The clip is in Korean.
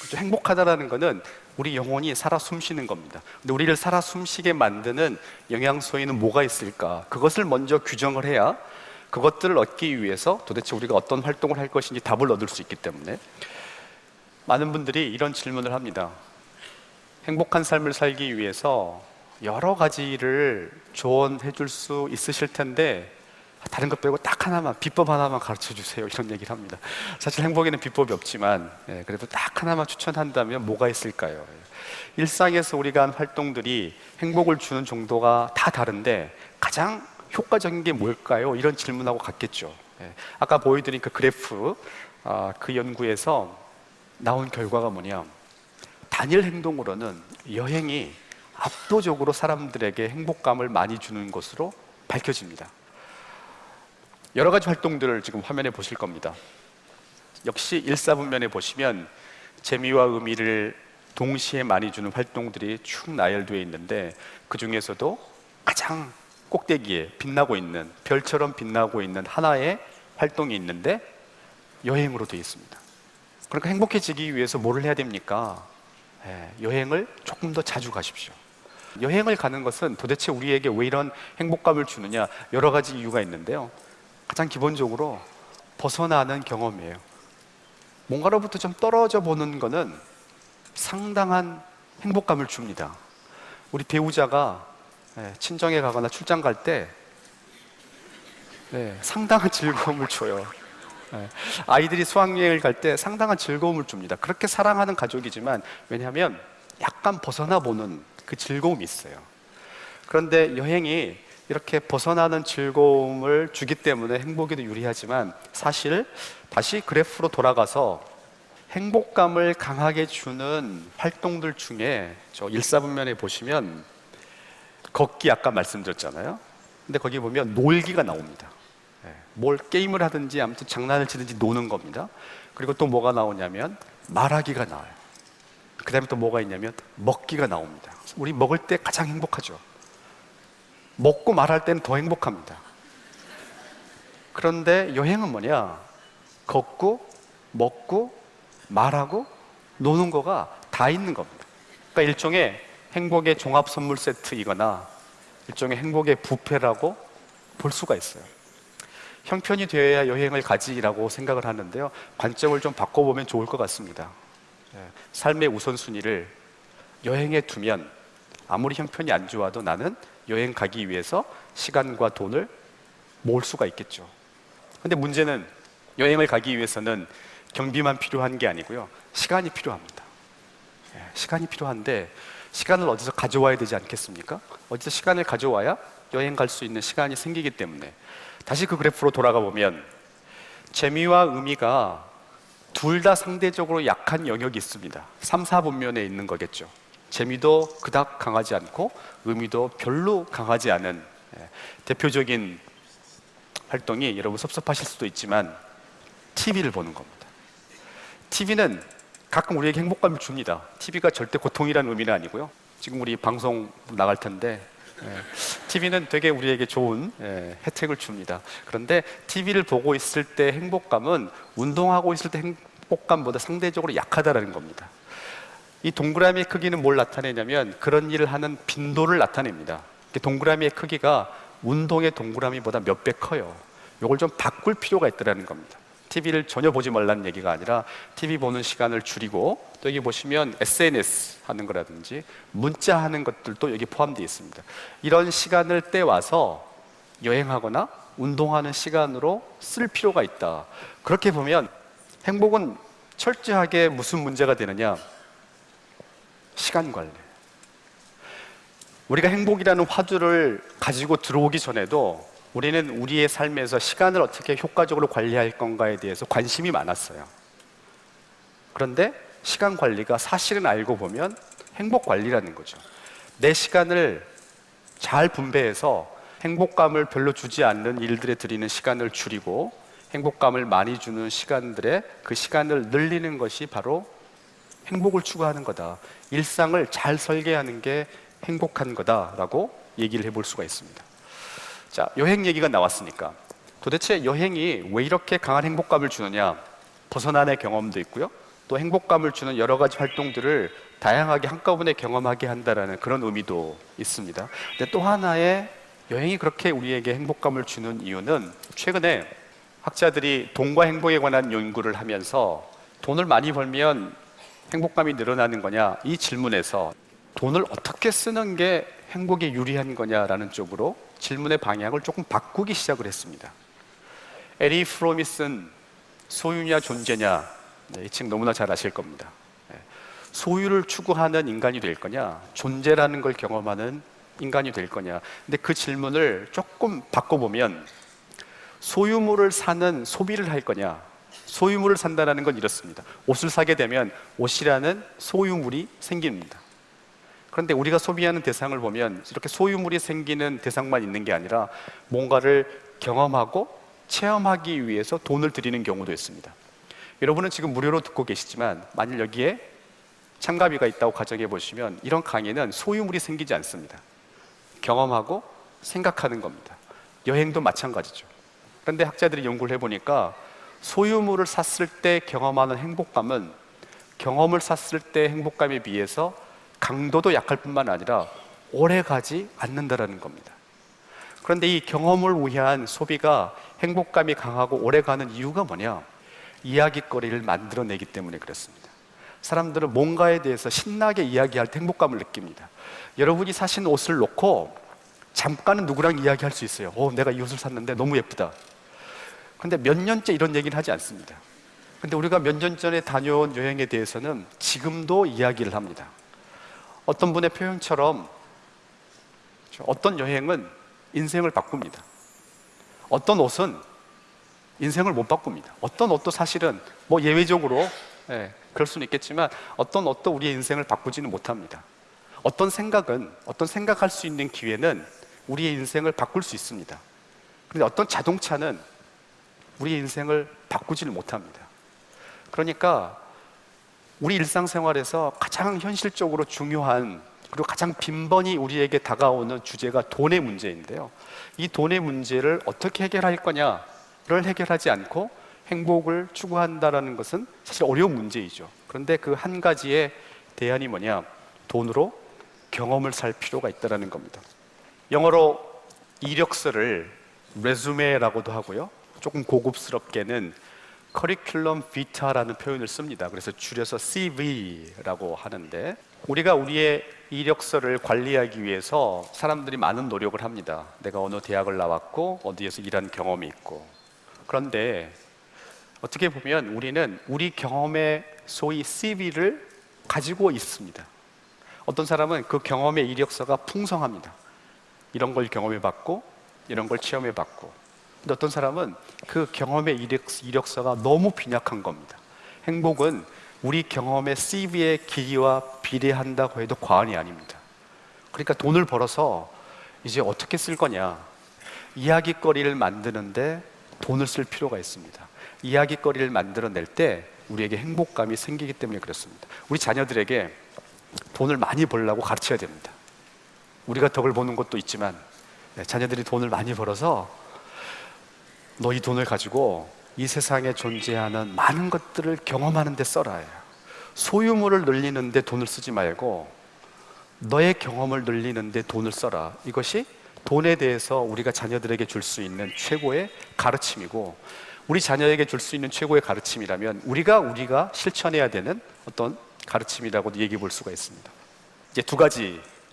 그렇죠? 행복하다라는 거는 우리 영혼이 살아 숨쉬는 겁니다. 근데 우리를 살아 숨쉬게 만드는 영양소에는 뭐가 있을까? 그것을 먼저 규정을 해야 그것들을 얻기 위해서 도대체 우리가 어떤 활동을 할 것인지 답을 얻을 수 있기 때문에 많은 분들이 이런 질문을 합니다. 행복한 삶을 살기 위해서 여러 가지를 조언해 줄 수 있으실 텐데 다른 것 빼고 딱 하나만, 비법 하나만 가르쳐 주세요, 이런 얘기를 합니다. 사실 행복에는 비법이 없지만 그래도 딱 하나만 추천한다면 뭐가 있을까요? 일상에서 우리가 한 활동들이 행복을 주는 정도가 다 다른데 가장 효과적인 게 뭘까요? 이런 질문하고 같겠죠. 아까 보여드린 그 그래프, 그 연구에서 나온 결과가 뭐냐, 단일 행동으로는 여행이 압도적으로 사람들에게 행복감을 많이 주는 것으로 밝혀집니다. 여러 가지 활동들을 지금 화면에 보실 겁니다. 역시 일사분면에 보시면 재미와 의미를 동시에 많이 주는 활동들이 쭉 나열되어 있는데 그 중에서도 가장 꼭대기에 빛나고 있는, 별처럼 빛나고 있는 하나의 활동이 있는데 여행으로 되어 있습니다. 그러니까 행복해지기 위해서 뭐를 해야 됩니까? 여행을 조금 더 자주 가십시오. 여행을 가는 것은 도대체 우리에게 왜 이런 행복감을 주느냐, 여러 가지 이유가 있는데요. 가장 기본적으로 벗어나는 경험이에요. 뭔가로부터 좀 떨어져 보는 거는 상당한 행복감을 줍니다. 우리 배우자가 친정에 가거나 출장 갈 때 상당한 즐거움을 줘요. 아이들이 수학여행을 갈 때 상당한 즐거움을 줍니다. 그렇게 사랑하는 가족이지만, 왜냐하면 약간 벗어나 보는 그 즐거움이 있어요. 그런데 여행이 이렇게 벗어나는 즐거움을 주기 때문에 행복에도 유리하지만, 사실 다시 그래프로 돌아가서 행복감을 강하게 주는 활동들 중에 저 일사분면에 보시면 걷기 아까 말씀드렸잖아요. 근데 거기 보면 놀기가 나옵니다. 뭘 게임을 하든지 아무튼 장난을 치든지 노는 겁니다. 그리고 또 뭐가 나오냐면 말하기가 나와요. 그 다음에 또 뭐가 있냐면 먹기가 나옵니다. 우리 먹을 때 가장 행복하죠. 먹고 말할 때는 더 행복합니다. 그런데 여행은 뭐냐? 걷고 먹고 말하고 노는 거가 다 있는 겁니다. 그러니까 일종의 행복의 종합 선물 세트이거나 일종의 행복의 뷔페라고 볼 수가 있어요. 형편이 되어야 여행을 가지라고 생각을 하는데요, 관점을 좀 바꿔보면 좋을 것 같습니다. 삶의 우선순위를 여행에 두면 아무리 형편이 안 좋아도 나는 여행 가기 위해서 시간과 돈을 모을 수가 있겠죠. 근데 문제는 여행을 가기 위해서는 경비만 필요한 게 아니고요, 시간이 필요합니다. 시간이 필요한데 시간을 어디서 가져와야 되지 않겠습니까? 어디서 시간을 가져와야 여행 갈 수 있는 시간이 생기기 때문에 다시 그 그래프로 돌아가 보면 재미와 의미가 둘 다 상대적으로 약한 영역이 있습니다. 3, 4분면에 있는 거겠죠. 재미도 그닥 강하지 않고 의미도 별로 강하지 않은 대표적인 활동이, 여러분 섭섭하실 수도 있지만 TV를 보는 겁니다. TV는 가끔 우리에게 행복감을 줍니다. TV가 절대 고통이라는 의미는 아니고요. 지금 우리 방송 나갈 텐데 TV는 되게 우리에게 좋은 혜택을 줍니다. 그런데 TV를 보고 있을 때 행복감은 운동하고 있을 때 행복감보다 상대적으로 약하다는 겁니다. 이 동그라미의 크기는 뭘 나타내냐면 그런 일을 하는 빈도를 나타냅니다. 동그라미의 크기가 운동의 동그라미보다 몇 배 커요. 이걸 좀 바꿀 필요가 있다는 겁니다. TV를 전혀 보지 말라는 얘기가 아니라 TV 보는 시간을 줄이고, 또 여기 보시면 SNS 하는 거라든지 문자 하는 것들도 여기 포함되어 있습니다. 이런 시간을 떼와서 여행하거나 운동하는 시간으로 쓸 필요가 있다. 그렇게 보면 행복은 철저하게 무슨 문제가 되느냐? 시간 관리. 우리가 행복이라는 화두를 가지고 들어오기 전에도 우리는 우리의 삶에서 시간을 어떻게 효과적으로 관리할 건가에 대해서 관심이 많았어요. 그런데 시간 관리가 사실은 알고 보면 행복 관리라는 거죠. 내 시간을 잘 분배해서 행복감을 별로 주지 않는 일들에 들이는 시간을 줄이고 행복감을 많이 주는 시간들에 그 시간을 늘리는 것이 바로 행복을 추구하는 거다. 일상을 잘 설계하는 게 행복한 거다라고 얘기를 해볼 수가 있습니다. 자, 여행 얘기가 나왔으니까 도대체 여행이 왜 이렇게 강한 행복감을 주느냐? 벗어난의 경험도 있고요, 또 행복감을 주는 여러 가지 활동들을 다양하게 한꺼번에 경험하게 한다라는 그런 의미도 있습니다. 근데 또 하나의 여행이 그렇게 우리에게 행복감을 주는 이유는 최근에 학자들이 돈과 행복에 관한 연구를 하면서 돈을 많이 벌면 행복감이 늘어나는 거냐 이 질문에서 돈을 어떻게 쓰는 게 행복에 유리한 거냐라는 쪽으로 질문의 방향을 조금 바꾸기 시작을 했습니다. 에리 프롬이 쓴 소유냐 존재냐, 이 책 너무나 잘 아실 겁니다. 소유를 추구하는 인간이 될 거냐, 존재라는 걸 경험하는 인간이 될 거냐. 근데 그 질문을 조금 바꿔보면 소유물을 사는 소비를 할 거냐, 소유물을 산다는 건 이렇습니다. 옷을 사게 되면 옷이라는 소유물이 생깁니다. 그런데 우리가 소비하는 대상을 보면 이렇게 소유물이 생기는 대상만 있는 게 아니라 뭔가를 경험하고 체험하기 위해서 돈을 들이는 경우도 있습니다. 여러분은 지금 무료로 듣고 계시지만 만일 여기에 참가비가 있다고 가정해 보시면 이런 강의는 소유물이 생기지 않습니다. 경험하고 생각하는 겁니다. 여행도 마찬가지죠. 그런데 학자들이 연구를 해보니까 소유물을 샀을 때 경험하는 행복감은 경험을 샀을 때 행복감에 비해서 강도도 약할 뿐만 아니라 오래 가지 않는다는 겁니다. 그런데 이 경험을 위한 소비가 행복감이 강하고 오래 가는 이유가 뭐냐? 이야깃거리를 만들어내기 때문에 그렇습니다. 사람들은 뭔가에 대해서 신나게 이야기할 때 행복감을 느낍니다. 여러분이 사신 옷을 놓고 잠깐은 누구랑 이야기할 수 있어요. 내가 이 옷을 샀는데 너무 예쁘다. 근데 몇 년째 이런 얘기는 하지 않습니다. 근데 우리가 몇 년 전에 다녀온 여행에 대해서는 지금도 이야기를 합니다. 어떤 분의 표현처럼 어떤 여행은 인생을 바꿉니다. 어떤 옷은 인생을 못 바꿉니다. 어떤 옷도 사실은 뭐 예외적으로 그럴 수는 있겠지만 어떤 옷도 우리의 인생을 바꾸지는 못합니다. 어떤 생각할 수 있는 기회는 우리의 인생을 바꿀 수 있습니다. 그런데 어떤 자동차는 우리의 인생을 바꾸지는 못합니다. 그러니까 우리 일상생활에서 가장 현실적으로 중요한 그리고 가장 빈번히 우리에게 다가오는 주제가 돈의 문제인데요. 이 돈의 문제를 어떻게 해결할 거냐를 해결하지 않고 행복을 추구한다는 것은 사실 어려운 문제이죠. 그런데 그 한 가지의 대안이 뭐냐? 돈으로 경험을 살 필요가 있다는 겁니다. 영어로 이력서를 레주메라고도 하고요. 조금 고급스럽게는 커리큘럼 비타라는 표현을 씁니다. 그래서 줄여서 CV라고 하는데 우리가 우리의 이력서를 관리하기 위해서 사람들이 많은 노력을 합니다. 내가 어느 대학을 나왔고 어디에서 일한 경험이 있고. 그런데 어떻게 보면 우리는 우리 경험의 소위 CV를 가지고 있습니다. 어떤 사람은 그 경험의 이력서가 풍성합니다. 이런 걸 경험해봤고 이런 걸 체험해봤고. 근데 어떤 사람은 그 경험의 이력서가 너무 빈약한 겁니다. 행복은 우리 경험의 CV의 길이와 비례한다고 해도 과언이 아닙니다. 그러니까 돈을 벌어서 이제 어떻게 쓸 거냐? 이야깃거리를 만드는데 돈을 쓸 필요가 있습니다. 이야깃거리를 만들어낼 때 우리에게 행복감이 생기기 때문에 그렇습니다. 우리 자녀들에게 돈을 많이 벌려고 가르쳐야 됩니다. 우리가 덕을 보는 것도 있지만 자녀들이 돈을 많이 벌어서 너 이 돈을 가지고 이 세상에 존재하는 많은 것들을 경험하는 데 써라. 소유물을 늘리는 데 돈을 쓰지 말고 너의 경험을 늘리는 데 돈을 써라. 이것이 돈에 대해서 우리가 자녀들에게 줄 수 있는 최고의 가르침이고, 우리 자녀에게 줄 수 있는 최고의 가르침이라면 우리가 실천해야 되는 어떤 가르침이라고도 얘기해 볼 수가 있습니다. 이제 두 가지